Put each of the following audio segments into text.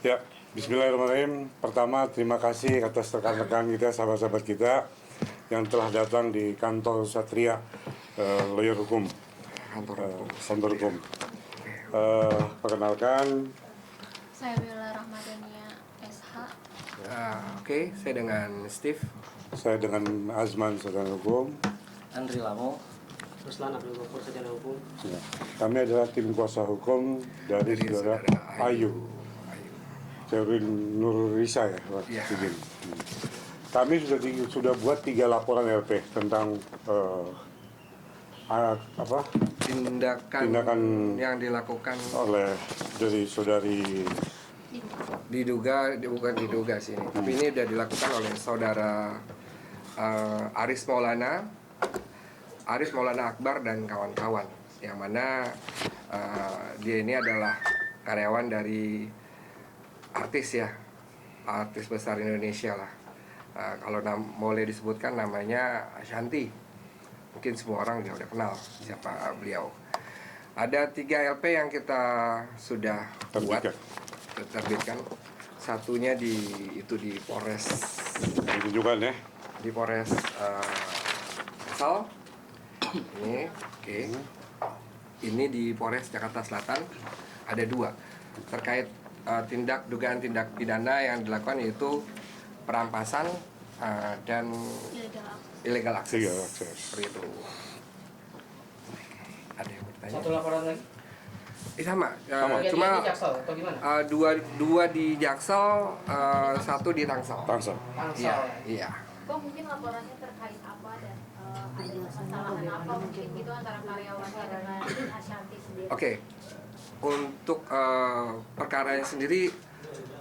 Ya, bismillahirrahmanirrahim. Pertama, terima kasih atas rekan-rekan kita, sahabat-sahabat kita yang telah datang di kantor Satria Lawyer Hukum, kantor hukum. Perkenalkan, Saya Bella Rahmadania SH. Oke, saya dengan Steve. saya dengan Azman, sarjana hukum. Andri Lamo. Ruslan Abdul Ghafur, sarjana hukum. Ya, kami adalah tim kuasa hukum dari saudara Ayu. Cerwin Nurrisa ya, Pak Ya. Sidin. Kami sudah buat 3 laporan LP tentang Tindakan yang dilakukan oleh dari saudari bukan diduga sih ini, tapi ini sudah dilakukan oleh saudara Aris Maulana Akbar dan kawan-kawan, yang mana dia ini adalah karyawan dari artis besar Indonesia lah. Kalau boleh disebutkan namanya Ashanti, mungkin semua orang udah kenal siapa beliau. Ada 3 LP yang kita sudah terbitkan. Satunya di Polres, tunjukkan ya. di Polres Tangsel. Ini, oke. Ini di Polres Jakarta Selatan ada 2 terkait dugaan tindak pidana yang dilakukan, yaitu perampasan dan illegal access. Seperti itu. Ada yang bertanya? Satu laporan lagi? Sama. Di Cuma Jaksel atau gimana? dua di Jaksel, 1 di Tangsel. Tangsel. Iya, iya. Kok mungkin laporannya terkait apa dan ada kesalahan apa mungkin gitu antara karyawannya dengan Ashanti sendiri? Oke. Untuk perkaranya sendiri,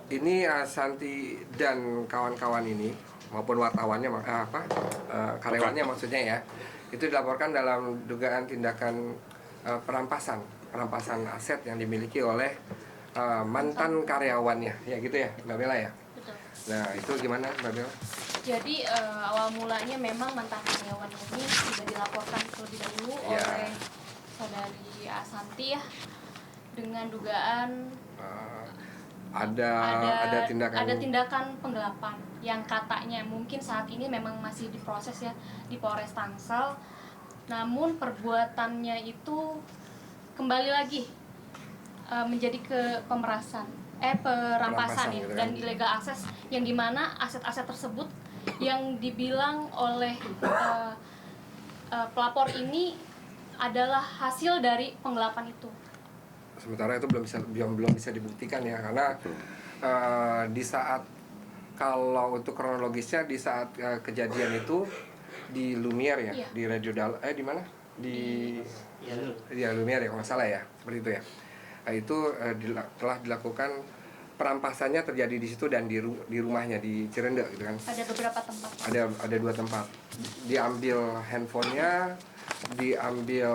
ini Ashanti dan kawan-kawan ini maupun wartawannya, karyawannya maksudnya ya, itu dilaporkan dalam dugaan tindakan perampasan aset yang dimiliki oleh mantan karyawannya, ya gitu ya, Mbak Bella ya. Betul. Nah, itu gimana, Mbak Bella? Jadi awal mulanya memang mantan karyawan ini sudah dilaporkan terlebih dahulu oleh saudari Ashanti ya, dengan dugaan ada tindakan penggelapan yang katanya mungkin saat ini memang masih diproses ya di Polres Tangsel. Namun perbuatannya itu kembali lagi menjadi perampasan gitu dan kan. illegal access, yang dimana aset-aset tersebut yang dibilang oleh pelapor ini adalah hasil dari penggelapan itu. Sementara itu belum bisa dibuktikan ya, karena di saat, kalau untuk kronologisnya, di saat kejadian itu di Lumiere ya, Iya. di Radio di mana? Lumiere ya, kalau nggak salah ya, seperti itu ya. Nah, itu telah dilakukan perampasannya, terjadi di situ dan di rumahnya di Cirende gitu kan. Ada beberapa tempat. Ada 2 tempat. Diambil handphonenya, diambil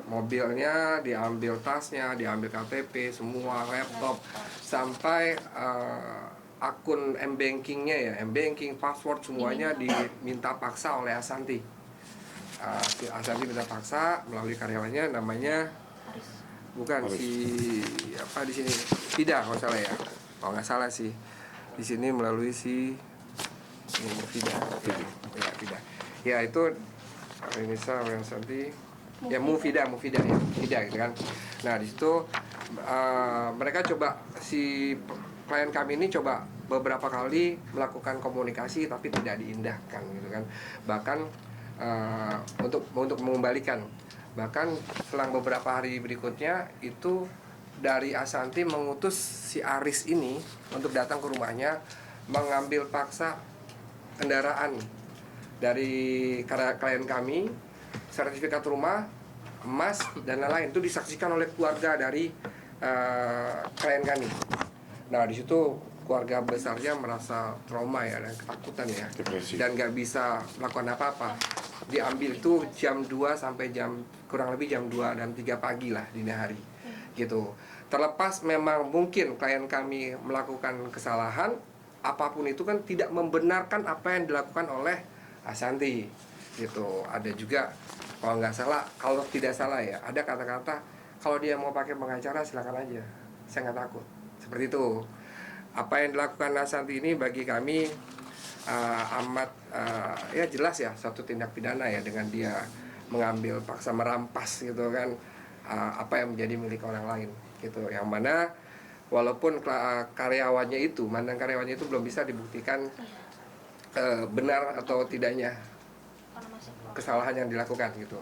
mobilnya, diambil tasnya, diambil KTP, semua laptop, sampai akun M-bankingnya ya, M-banking, password semuanya diminta paksa oleh Ashanti. Ashanti minta paksa melalui karyawannya, namanya di sini Fida kalau salah ya, kalau nggak salah sih di sini melalui Fida. Ya itu Indonesia Ashanti. Ya Mufida gitu kan. Nah di situ mereka coba, si klien kami ini coba beberapa kali melakukan komunikasi tapi tidak diindahkan gitu kan. Bahkan untuk mengembalikan, bahkan selang beberapa hari berikutnya itu dari Ashanti mengutus si Aris ini untuk datang ke rumahnya, mengambil paksa kendaraan dari klien kami, sertifikat rumah, emas, dan lain-lain. Itu disaksikan oleh keluarga dari klien kami. Nah di situ keluarga besarnya merasa trauma ya, dan ketakutan ya, Depresi. dan nggak bisa melakukan apa-apa. Diambil itu jam 2 sampai kurang lebih jam 2 dan 3 pagi lah, dini hari gitu. Terlepas memang mungkin klien kami melakukan kesalahan, apapun itu kan tidak membenarkan apa yang dilakukan oleh Ashanti gitu. Ada juga, kalau tidak salah ya, ada kata-kata kalau dia mau pakai pengacara silakan aja. saya nggak takut. Seperti itu. Apa yang dilakukan Ashanti ini bagi kami amat ya jelas ya satu tindak pidana ya, dengan dia mengambil paksa merampas gitu kan apa yang menjadi milik orang lain gitu, yang mana walaupun karyawannya itu belum bisa dibuktikan benar atau tidaknya Karena masih proses. kesalahan yang dilakukan gitu.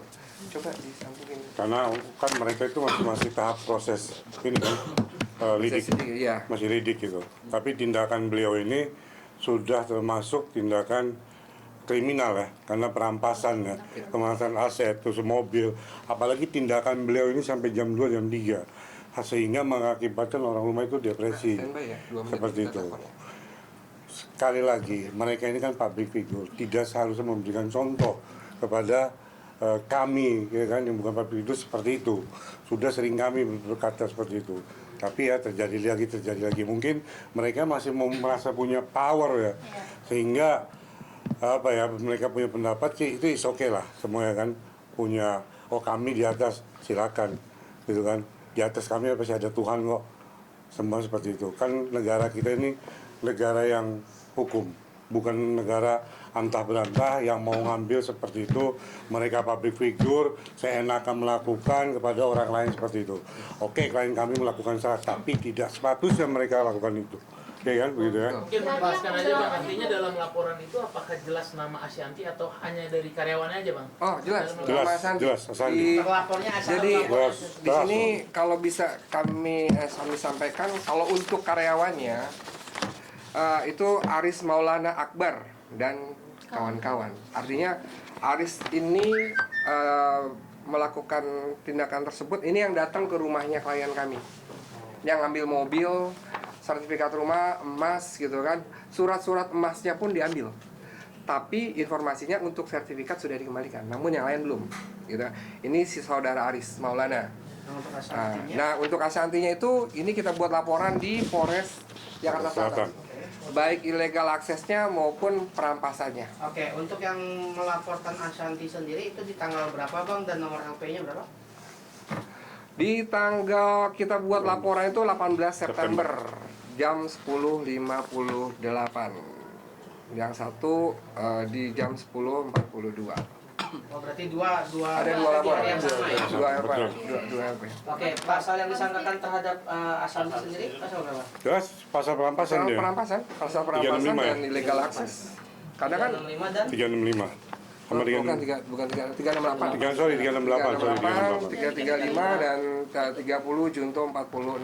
Coba disambungin. Karena kan mereka itu masih tahap proses ini kan, lidik, Iya. masih lidik gitu. Tapi tindakan beliau ini sudah termasuk tindakan kriminal ya, karena perampasan ya, perampasan aset, terus mobil, apalagi tindakan beliau ini sampai jam 2, jam 3, sehingga mengakibatkan orang rumah itu depresi, Standby ya, 2 menit seperti kita itu. telepon ya. Sekali lagi, mereka ini kan public figure, tidak seharusnya memberikan contoh kepada kami, ya kan, yang bukan public figure seperti itu. Sudah sering kami berkata seperti itu. Tapi ya terjadi lagi. Mungkin mereka masih merasa punya power ya, sehingga apa ya, mereka punya pendapat sih, itu is okay lah semuanya kan, punya kami di atas, silakan gitu kan, di atas kami pasti ada Tuhan kok, semua seperti itu kan. Negara kita ini negara yang hukum, bukan negara antah berantah yang mau ngambil seperti itu. Mereka public figure, seenaknya melakukan kepada orang lain seperti itu. Oke, klien kami melakukan salah, tapi tidak sepatutnya mereka lakukan itu. Oke kan, begitu ya. Mungkin menjelaskan aja Bang, artinya dalam laporan itu apakah jelas nama Ashanti atau hanya dari karyawannya aja Bang? Oh jelas, Jelas, nama Ashanti. jelas, Ashanti. Terlapornya asal Jadi Jelas, di sini kalau bisa kami sampaikan, kalau untuk karyawannya itu Aris Maulana Akbar dan kawan-kawan. Artinya Aris ini melakukan tindakan tersebut, ini yang datang ke rumahnya klien kami, yang ngambil mobil, sertifikat rumah, emas gitu kan, surat-surat emasnya pun diambil. Tapi informasinya untuk sertifikat sudah dikembalikan, namun yang lain belum gitu. Ini si saudara Aris Maulana. untuk Ashantinya. Nah, untuk Ashantinya itu ini kita buat laporan di Polres Jakarta Selatan, baik ilegal aksesnya maupun perampasannya. Oke, untuk yang melaporkan Ashanti sendiri itu di tanggal berapa Bang, dan nomor HP-nya berapa? Di tanggal kita buat laporan itu 18 September jam 10.58. Yang satu di jam 10.42. Oh, berarti dua Ada dua laporan, yang sama ya? dua LP. Oke, pasal yang disangkakan terhadap Ashanti sendiri pasal berapa? Jelas pasal perampasan dia. Pasal perampasan 365 ya? dan illegal akses. Kadang kan 65 dan 365 sama bukan 368. 368 335 dan 30 Junto 46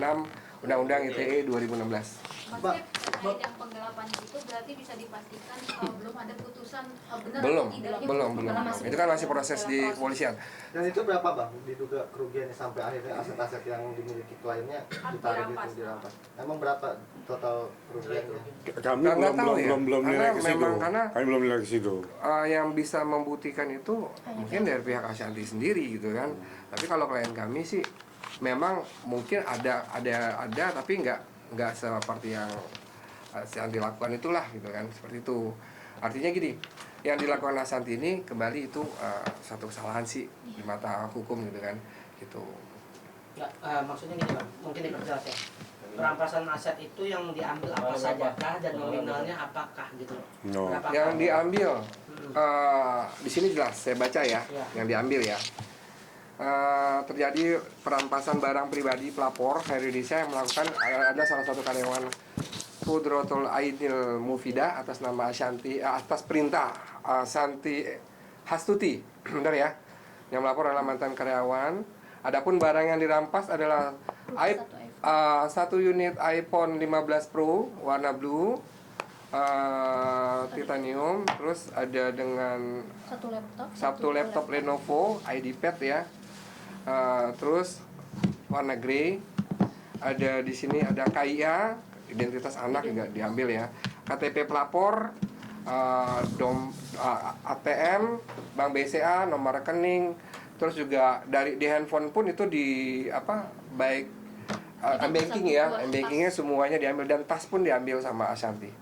Undang-Undang ITE 2016. Maksudnya terkait yang penggelapan itu berarti bisa dipastikan belum ada putusan benar Belum. atau tidaknya? Karena masih Itu kan masih proses di kepolisian. Dan itu berapa Bang diduga kerugiannya sampai akhirnya aset-aset yang dimiliki kliennya ditarik Dirampas. itu dirampas? Emang berapa total kerugiannya? Kami Nggak tahu ya. belum nilai Karena ke situ. memang Kami belum nilai ke situ. Yang bisa membuktikan itu mungkin dari pihak Ashanti sendiri gitu kan. Tapi kalau klien kami sih memang mungkin ada tapi nggak seperti yang Ashanti lakukan itulah gitu kan, seperti itu. Artinya gini, yang dilakukan Ashanti ini kembali itu satu kesalahan sih di mata hukum gitu kan, gitu. Nggak, maksudnya gini Bang, mungkin diperjelas ya. Perampasan aset itu yang diambil apa sajakah dan nominalnya apakah gitu loh. No. Berapakah? Yang diambil di sini jelas saya baca ya, yang diambil ya. Terjadi perampasan barang pribadi pelapor Hair Indonesia yang melakukan, ada salah satu karyawan Kudrotul Ainil Mufida atas nama Ashanti, atas perintah Ashanti Hastuti, benar ya, yang melapor adalah mantan karyawan. Adapun barang yang dirampas adalah satu unit iPhone 15 Pro warna blue, titanium, terus ada dengan satu laptop Lenovo IdeaPad ya, terus warna grey. Ada di sini ada KIA, identitas anak juga diambil ya, KTP pelapor, ATM, Bank BCA, nomor rekening, terus juga di handphone pun itu baik banking ya, bankingnya semuanya diambil, dan tas pun diambil sama Ashanti.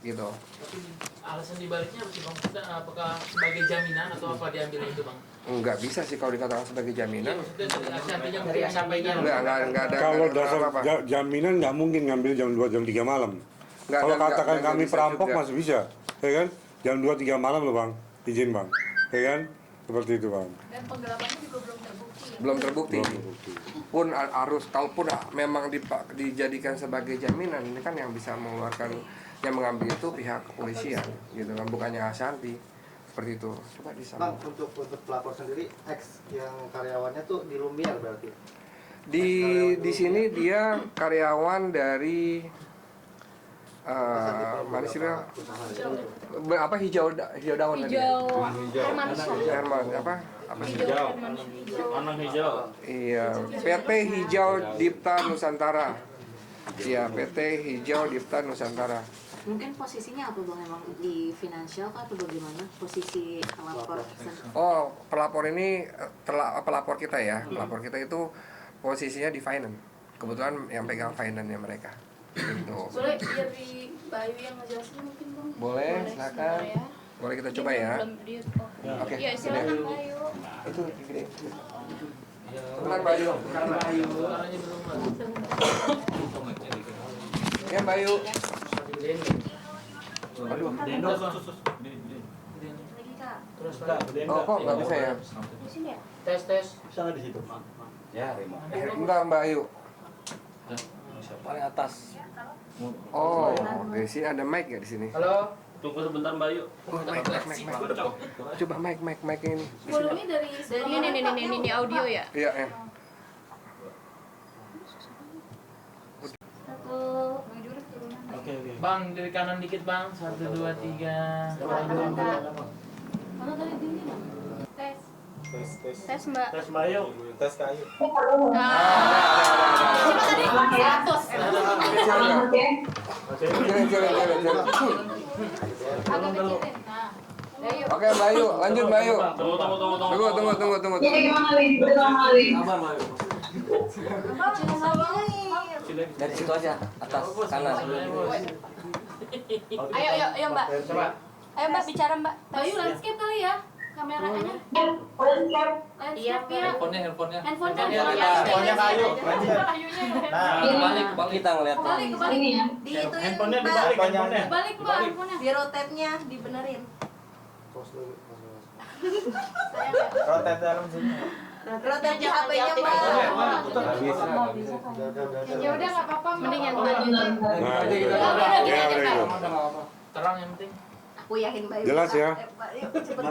gitu. Tapi alasan dibaliknya apa sih bang? Apakah sebagai jaminan atau apa diambilnya itu bang? Nggak bisa sih kalau dikatakan sebagai Iya jaminan. maksudnya dari Ashanti yang menyampaikan. Nggak ada. Kalau nggak ada dasar apa-apa. jaminan nggak mungkin ngambil jam 2 jam 3 malam. Nggak Kalau ada- katakan nggak kami bisa perampok juga. masih bisa, ya kan? Jam 2 3 malam loh bang, izin bang, ya kan? Seperti itu bang. Dan penggelapannya juga belum terbukti ya. Belum terbukti. Belum terbukti. Pun harus, kalaupun memang dijadikan sebagai jaminan, ini kan yang bisa mengeluarkan, yang mengambil itu pihak kepolisian, gitu kan, bukannya Ashanti. Seperti itu. Coba Bang, disambung. untuk pelapor sendiri, X yang karyawannya tuh di Lumiere berarti. Di sini dia karyawan dari mana sih dia? Apa hijau daun tadi? Hijau Hermansyah. Herman apa sih? Hijau Hermansyah. Anang hijau. Iya, PT Hijau Dipta Nusantara. Iya, PT Hijau Dipta Nusantara. Mungkin posisinya apa bang, emang di finansial kah atau bagaimana posisi pelapor? Oh, pelapor ini pelapor kita ya. Pelapor kita itu posisinya di finance. Kebetulan yang pegang finance-nya mereka. Gitu. Boleh biar di Bayu yang ngejelasin mungkin bang? Boleh, silakan. sebentar ya. Boleh kita coba ya. Oke. Iya, silakan Bayu. Itu gede. Teman Bayu. Suaranya belum Ya Bayu. Lagi kak. terus Pak. Oh kok nggak bisa ya? Di sini ya? Tes. Bisa nggak di situ? Ya, Rima. Bentar Mbak Ayu. Paling atas. Oh, di sini ada mic ya di sini. Halo. Tunggu sebentar Mbak Yu. Oh, mic. Coba mic ini. Volumenya dari Ini audio ya? Iya, ya. satu. Bang Jurus turunan. Oke. Bang dari kanan dikit bang. 1 2 3. Mana tadi tinggi bang? Tes. Tes Mbak. Tes Mbak Yu. Tes kayu. Siapa tadi? 100. Jalan. Agak kecilin. Nah. Bayu. Oke, Mbak Ayu, lanjut Mbak Ayu. Tunggu. Dari situ aja, atas kanan. Ayo Mbak. Coba. Ayo Mbak bicara Mbak. Bayu landscape kali ya kameranya. Iya, Landscape ya. Handphonenya. Handphone kan Handphonenya kayu. Kayunya. Nah, Kita ngeliat. Kebalik. Di itu handphonenya dibalik handphonenya. Balik Mbak handphonenya. Di rotate-nya dibenerin. Rotate dalam sini. Rotate di HP-nya bang. Ya udah nggak apa-apa. Mending yang Mbak. tadi. Nah, gitu. Udah, Ya, gini aja, udah, Mbak. gitu. Terang yang penting. Aku yakin Bayu. Jelas bisa. ya? Bayu cepet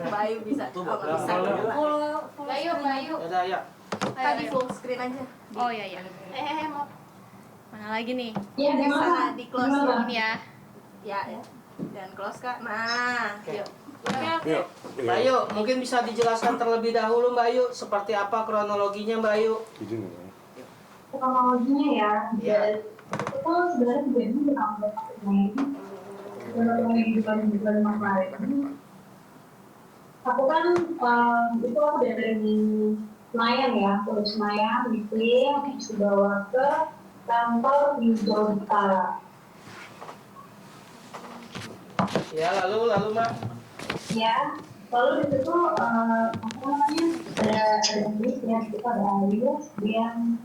Bayu bisa. Oh nggak bisa. Full Bayu. Ada ya. Tadi full screen aja. Oh iya. Maaf. Mana lagi nih? Iya di sana di close Ini ya. ya. Dan close kak. Nah, yuk. Yuk. Mbak Ayu, mungkin bisa dijelaskan terlebih dahulu Mbak Ayu seperti apa kronologinya Mbak Ayu? Izin ya, Bang. Kronologinya ya, Iya. itu sebenarnya kejadian di tahun 2020 di bulan Maret. Aku kan itu aku dari Senayan ya, dari Senayan meeting dibawa ke kantor di Jakarta. Ya lalu Mbak. Ya, lalu di situ apa namanya ada bis ya, di situ ada Ayu yang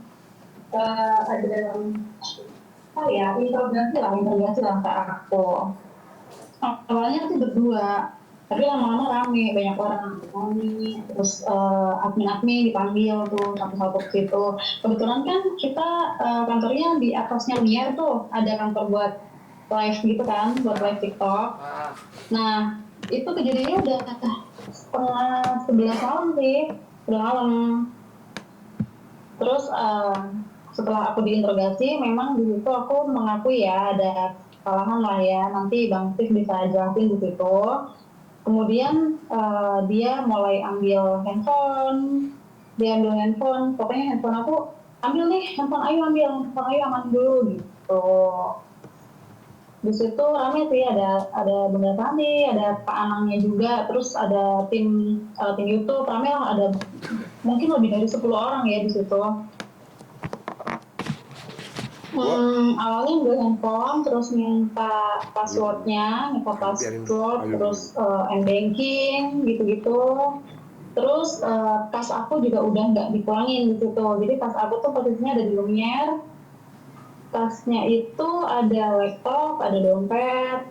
ada interogasi lah ke aku. Awalnya sih berdua, tapi lama-lama rame, banyak orang rame, terus admin dipanggil tuh satu-satu ke situ. Kebetulan kan kita kantornya di atasnya Lumiere tuh, ada kantor buat live gitu kan, buat live TikTok. Nah, itu kejadiannya udah setengah 11 malam sih, udah malam. Terus setelah aku diinterogasi, memang di situ aku mengakui ya ada kesalahan lah ya. Nanti Bang Steve bisa jelasin di situ. Kemudian dia mulai ambil handphone, pokoknya handphone aku ambil nih, handphone Ayu aman dulu gitu. Di situ rame sih, ada Bunda Sandi, ada Pak Anangnya juga, terus ada tim YouTube rame lah, ada mungkin lebih dari 10 orang ya di situ. Awalnya gue handphone, terus minta passwordnya, terus m-banking gitu-gitu. Terus tas aku juga udah nggak dipulangin gitu. Jadi tas aku tuh posisinya ada di Lumiere. Tasnya itu ada laptop, ada dompet,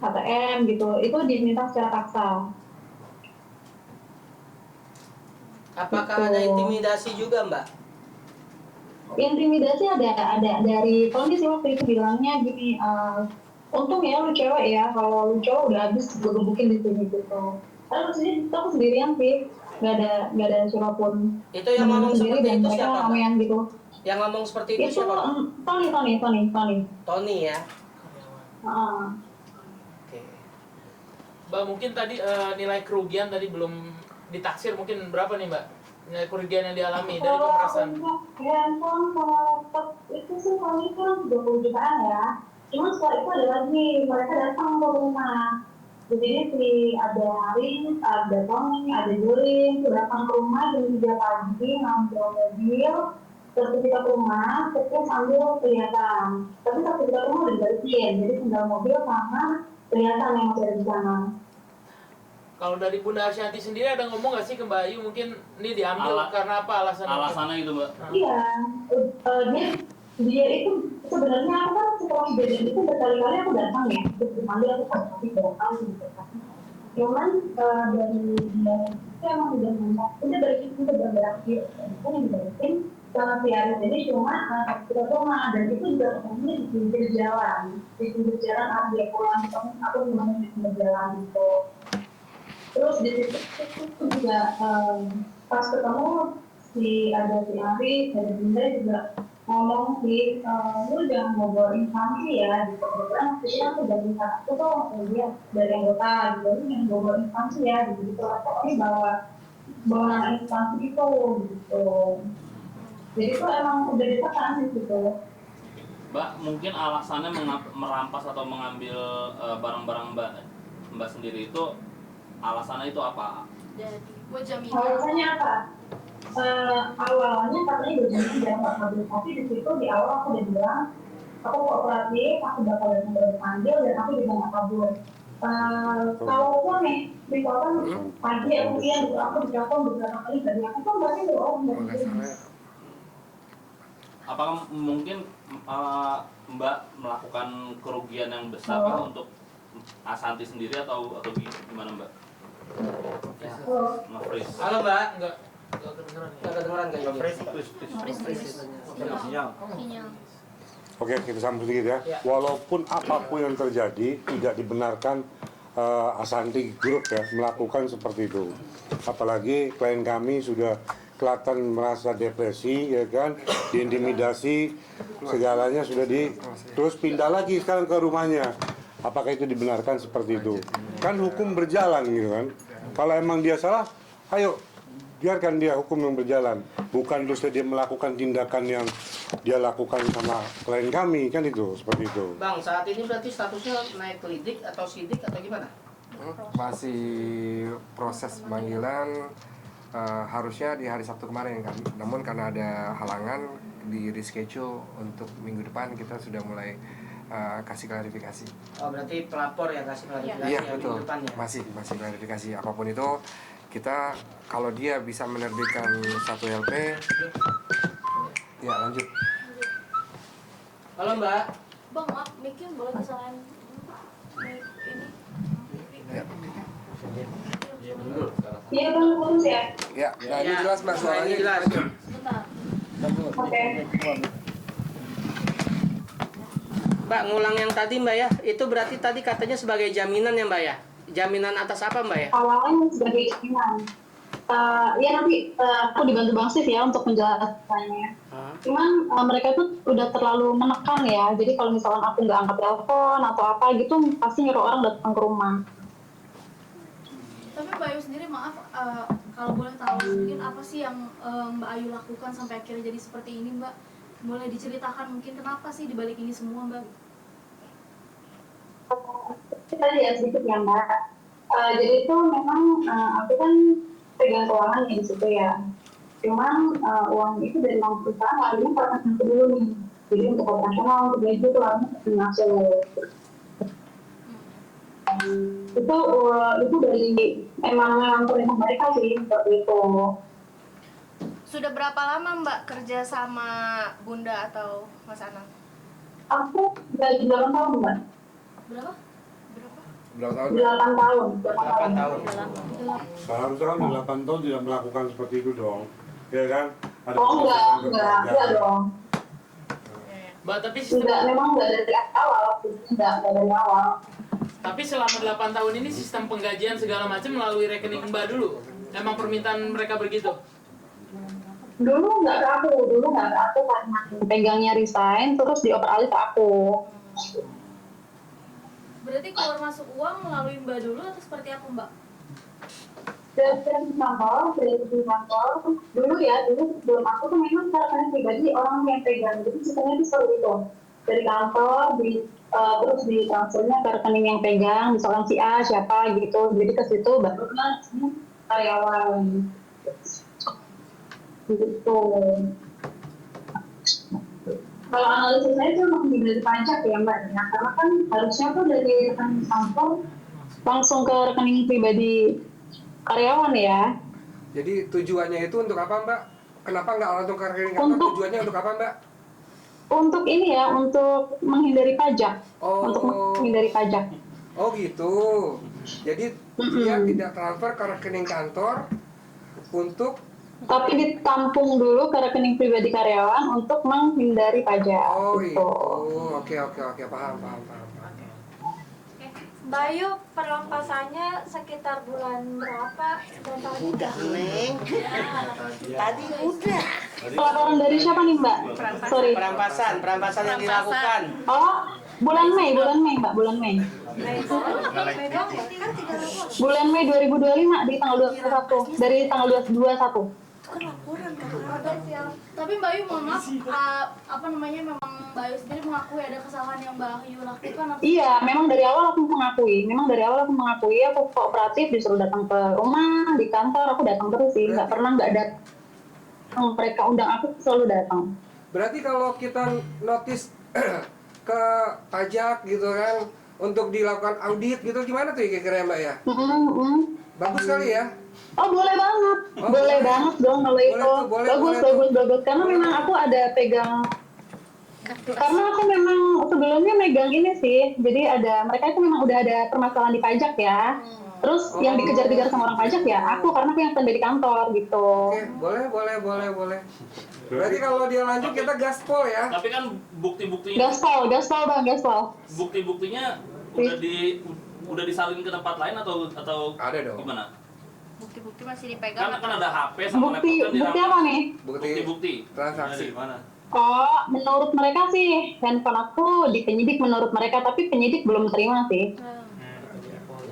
ATM gitu. Itu diminta secara paksa. Apakah Gitu. ada intimidasi juga, Mbak? Intimidasi ada dari kondisi waktu itu bilangnya gini, untung ya lu cewek ya, kalau lu cowok udah habis gue gebukin di sini gitu. Karena di sini aku sendirian sih, nggak ada siapapun. Itu yang ngomong sendiri seperti dan itu mereka siapa, Mbak? ramean gitu. Yang ngomong seperti itu siapa, Mbak? Tony. Ya. Oke. Mbak, mungkin tadi nilai kerugian tadi belum ditaksir, mungkin berapa nih Mbak? Nilai kerugian yang dialami dari pemerasan. Handphone sama laptop itu sih paling kan 20 jutaan ya. Cuma setelah itu ada lagi, mereka datang ke rumah. Jadi ada Arin, ada Tony, ada Julin, datang ke rumah jam 3 pagi, ngambil mobil, sertifikat rumah, terus sambil kelihatan. Tapi sertifikat rumah udah dibalikin, jadi tinggal mobil sama kelihatan yang masih ada di sana. Kalau dari Bunda Ashanti sendiri ada ngomong nggak sih ke Mbak Ayu, mungkin ini diambil karena apa alasannya? Alasannya gitu Mbak. Iya, dia itu sebenarnya aku kan setelah kejadian itu berkali-kali aku datang ya, terus dipanggil aku pasti datang gitu kan. Cuman dari dia itu emang udah minta, udah balikin udah berakhir, kan yang dibalikin sama si Aris ini cuma kita rumah dan itu juga ketemunya di pinggir jalan dia pulang aku gimana di pinggir jalan gitu. Terus di situ juga pas ketemu ada si Ari, ada Bunda juga ngomong sih, lu jangan ngobrol instansi ya, gitu. Kebetulan aku udah minta, aku tuh dia dari anggota, gitu, lu jangan ngobrol instansi ya, gitu. Pokoknya bawa nama instansi itu, gitu. Jadi itu emang udah ditekan gitu. Mbak, mungkin alasannya merampas atau mengambil barang-barang Mbak sendiri itu alasannya itu apa? Jadi buat jaminan. Alasannya apa? Awalnya katanya gue jangan ngambil, tapi di situ di awal aku udah bilang aku kooperatif, aku bakal dipanggil dan aku juga nggak kabur. Kalaupun nih misalkan pagi aku siang aku ditelepon beberapa kali dari aku kan berarti bohong. Apakah mungkin Mbak melakukan kerugian yang besar untuk Ashanti sendiri atau gimana Mbak? Nge-freeze. Halo Mbak. Enggak kedengeran. Nggak kedengeran kayaknya. Sinyal. Oke, kita sambung sedikit ya. Walaupun apapun yang terjadi, tidak dibenarkan Ashanti Group ya melakukan seperti itu. Apalagi klien kami sudah kelihatan merasa depresi, ya kan, diintimidasi, segalanya sudah terus pindah lagi sekarang ke rumahnya. Apakah itu dibenarkan seperti itu? Kan hukum berjalan gitu kan. Kalau emang dia salah, ayo biarkan dia hukum yang berjalan. Bukan terus dia melakukan tindakan yang dia lakukan sama klien kami, kan itu, seperti itu. Bang, saat ini berarti statusnya naik lidik atau sidik atau gimana? Masih proses pemanggilan, harusnya di hari Sabtu kemarin kan. Namun karena ada halangan di reschedule untuk minggu depan, kita sudah mulai kasih klarifikasi. Oh, berarti pelapor ya kasih klarifikasi Iya, ya, betul. minggu depan ya? Masih klarifikasi. Apapun itu, kita kalau dia bisa menerbitkan satu LP, ya lanjut. Halo Mbak. Bang, maaf, mikir boleh kesalahan mic ini. Iya bang, putus ya. Ya, nah ini jelas Mbak suaranya. Ini jelas. Sebentar. Oke. Mbak, ngulang yang tadi Mbak ya, itu berarti tadi katanya sebagai jaminan ya Mbak ya? Jaminan atas apa Mbak ya? Awalnya sebagai jaminan. Ya nanti aku dibantu Bang Sif ya untuk menjelaskannya. Cuman mereka itu udah terlalu menekan ya. Jadi kalau misalkan aku nggak angkat telepon atau apa gitu, pasti nyuruh orang datang ke rumah. Tapi Mbak Ayu sendiri maaf, kalau boleh tahu mungkin apa sih yang Mbak Ayu lakukan sampai akhirnya jadi seperti ini Mbak? Boleh diceritakan mungkin kenapa sih dibalik ini semua Mbak? Tadi ya sedikit ya Mbak. Jadi itu memang aku kan pegang keuangan di situ ya. Cuman uang itu dari uang perusahaan larinya ke rekening dulu nih. Jadi untuk operasional, untuk gaji itu langsung masuk. Itu dari emang perintah mereka sih seperti itu. Sudah berapa lama Mbak kerja sama Bunda atau Mas Anang? Aku dari 8 tahun, Mbak. Berapa? Berapa tahun? 8 tahun. 8 tahun. Seharusnya kan 8 tahun tidak melakukan seperti itu dong. Ya kan? Ada Oh enggak dong. Mbak, tapi sistem Memang enggak dari awal, enggak dari awal. tapi selama 8 tahun ini sistem penggajian segala macam melalui rekening Mbak dulu. Emang permintaan mereka begitu? Dulu nggak ke aku karena pegangnya resign, terus dioper alih ke aku. Berarti keluar masuk uang melalui Mbak dulu atau seperti apa Mbak? Dari kantor, dulu sebelum aku tuh memang secara pribadi orang yang pegang, jadi sistemnya itu seperti itu. Dari kantor, terus di transfernya ke rekening yang pegang, misalkan si A siapa gitu, jadi ke situ baru kan karyawan gitu. Kalau analisis saya itu masih dari pajak ya Mbak, ya, karena kan harusnya tuh dari rekening kantor langsung ke rekening pribadi karyawan ya. Jadi tujuannya itu untuk apa Mbak? Kenapa nggak langsung ke rekening kantor? Tujuannya untuk apa Mbak? Untuk ini ya, untuk menghindari pajak. Untuk menghindari pajak. Oh gitu. Jadi dia tidak transfer ke rekening kantor untuk tapi ditampung dulu ke rekening pribadi karyawan untuk menghindari pajak. Oh gitu. Oke, paham. Bayu, perlampasannya sekitar bulan berapa? Dan tadi Udah, Neng. Tadi udah. Laporan dari siapa nih Mbak? Sorry. Perampasan yang dilakukan. Oh, bulan Mei Mbak, bulan Mei. Bulan Mei 2025 di tanggal 21, dari tanggal 21. Tapi Mbak Ayu mohon maaf, memang Mbak Ayu sendiri mengakui ada kesalahan yang Mbak Ayu lakukan? Iya, memang dari awal aku mengakui. Aku kooperatif, disuruh datang ke rumah, di kantor, aku datang terus sih. Nggak pernah nggak datang. Mereka undang aku selalu datang. Berarti kalau kita notice ke pajak gitu kan untuk dilakukan audit gitu gimana tuh kira-kira Mbak ya? Bagus kali ya? Oh boleh banget, boleh banget dong kalau itu. Bagus. Karena memang aku ada pegang. Karena aku memang sebelumnya megang ini sih, jadi mereka itu memang udah ada permasalahan di pajak ya. Terus yang dikejar-kejar sama orang pajak ya, karena aku yang standby di kantor gitu. Oke, boleh. Berarti kalau dia lanjut kita gaspol ya. Tapi kan bukti-buktinya Gaspol. Bukti-buktinya udah disalin ke tempat lain atau ada dong. Gimana? Bukti-bukti masih dipegang. Kan ada HP sama laptop kan Bukti apa nih? Bukti transaksi. Mana? Oh, menurut mereka sih handphone aku di penyidik menurut mereka, tapi penyidik belum terima sih.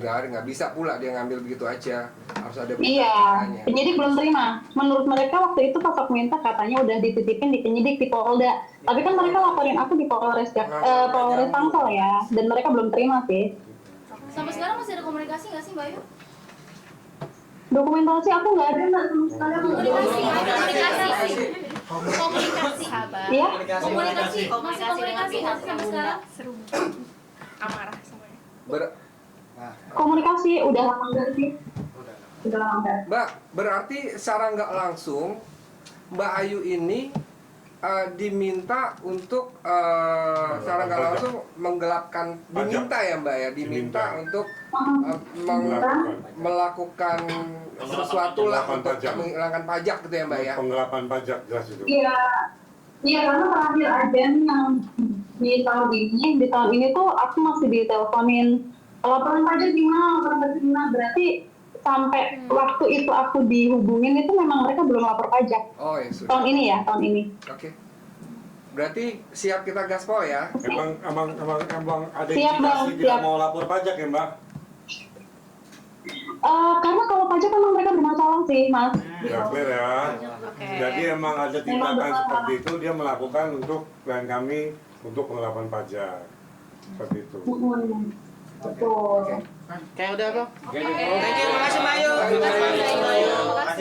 Nggak bisa pula dia ngambil begitu aja, harus ada Iya, penyidik belum terima. Menurut mereka waktu itu pas aku minta katanya udah dititipin di penyidik di Polda. Tapi kan mereka laporin aku di Polres Tangsel ya, dan mereka belum terima sih. Sampai sekarang masih ada komunikasi nggak sih Mbak Ayu? Dokumentasi aku nggak ada Mbak. Komunikasi Abah. Iya? Komunikasi sampai sekarang. Seru. Amarah semuanya. Komunikasi udah lama enggak sih? Udah lama enggak. Mbak, berarti secara nggak langsung Mbak Ayu ini diminta untuk secara nggak langsung diminta untuk melakukan sesuatu lah untuk menghilangkan pajak gitu ya Mbak ya. Penggelapan pajak jelas itu. Iya karena terakhir aja yang di tahun ini tuh aku masih diteleponin laporan pajak gimana, berarti sampai waktu itu aku dihubungin itu memang mereka belum lapor pajak. Oh ya sudah. Tahun ini. Oke. Berarti siap kita gaspol ya? Emang ada Siap, indikasi Bang, tidak siap. mau lapor pajak ya Mbak? Karena kalau pajak memang mereka bermasalah sih Mas. Ya clear ya. Jadi emang ada tindakan seperti itu dia melakukan untuk klien kami untuk penggelapan pajak seperti itu. Betul. Kayak udah bang. Thank you, makasih Mbak Ayu.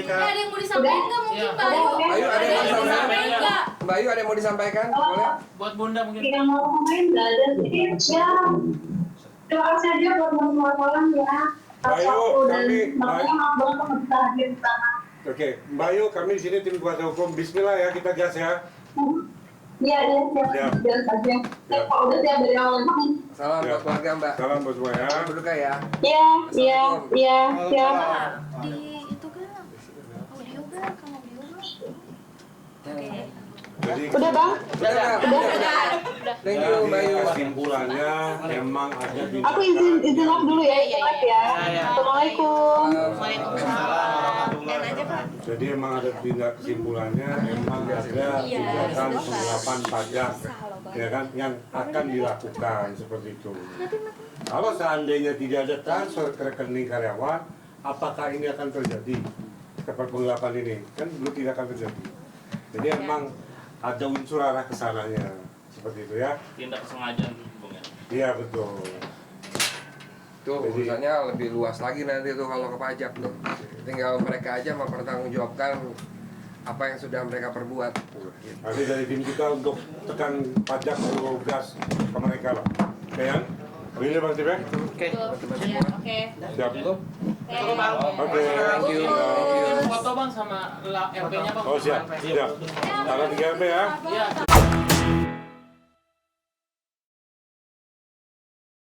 Ada yang mau disampaikan nggak mungkin Mbak Ayu? Ayu ada yang mau disampaikan? Bayu ada yang mau disampaikan? Boleh? Buat Bunda mungkin. Yang mau main nggak ada sih. Ya, terima kasih aja buat teman-teman ya. Bayu, kami- makanya maaf banget nggak bisa hadir di sana. Oke, Mbak Ayu, kami di sini tim kuasa hukum. Bismillah ya, kita gas ya. Iya, siap. Jelas aja. Kalau udah siap dari awal emang. Salam Ya. buat keluarga Mbak. Salam buat semua ya. Duduk ya. Iya, siap. Di itu kan audio kan, rekam audio kan. Oke. Jadi, Udah bang? Udah. Thank you jadi Bayu. kesimpulannya memang ada tindak Aku izin off dulu ya. Iya. Assalamualaikum. Dan aja Pak. Jadi emang ada tindak kesimpulannya, emang ada tindakan penggelapan pajak, ya kan, yang akan dilakukan seperti itu. Kalau seandainya tidak ada transfer ke rekening karyawan, apakah ini akan terjadi seperti penggelapan ini? Kan belum tidak akan terjadi. Jadi emang ada unsur arah kesananya seperti itu ya. Tindak kesengajaan Bung ya. Iya betul. Tuh urusannya lebih luas lagi nanti tuh kalau ke pajak tuh. Tinggal mereka aja mempertanggungjawabkan apa yang sudah mereka perbuat. Nanti dari tim kita untuk tekan pajak atau gas ke mereka lah. Oke ya? Begini Bang Tip ya? Oke. Ya, oke. Siap. Halo Bang. Oke. Thank you. Foto Bang sama RP-nya Bang. Oh siap. Siap. Taruh 3 MP ya. Iya.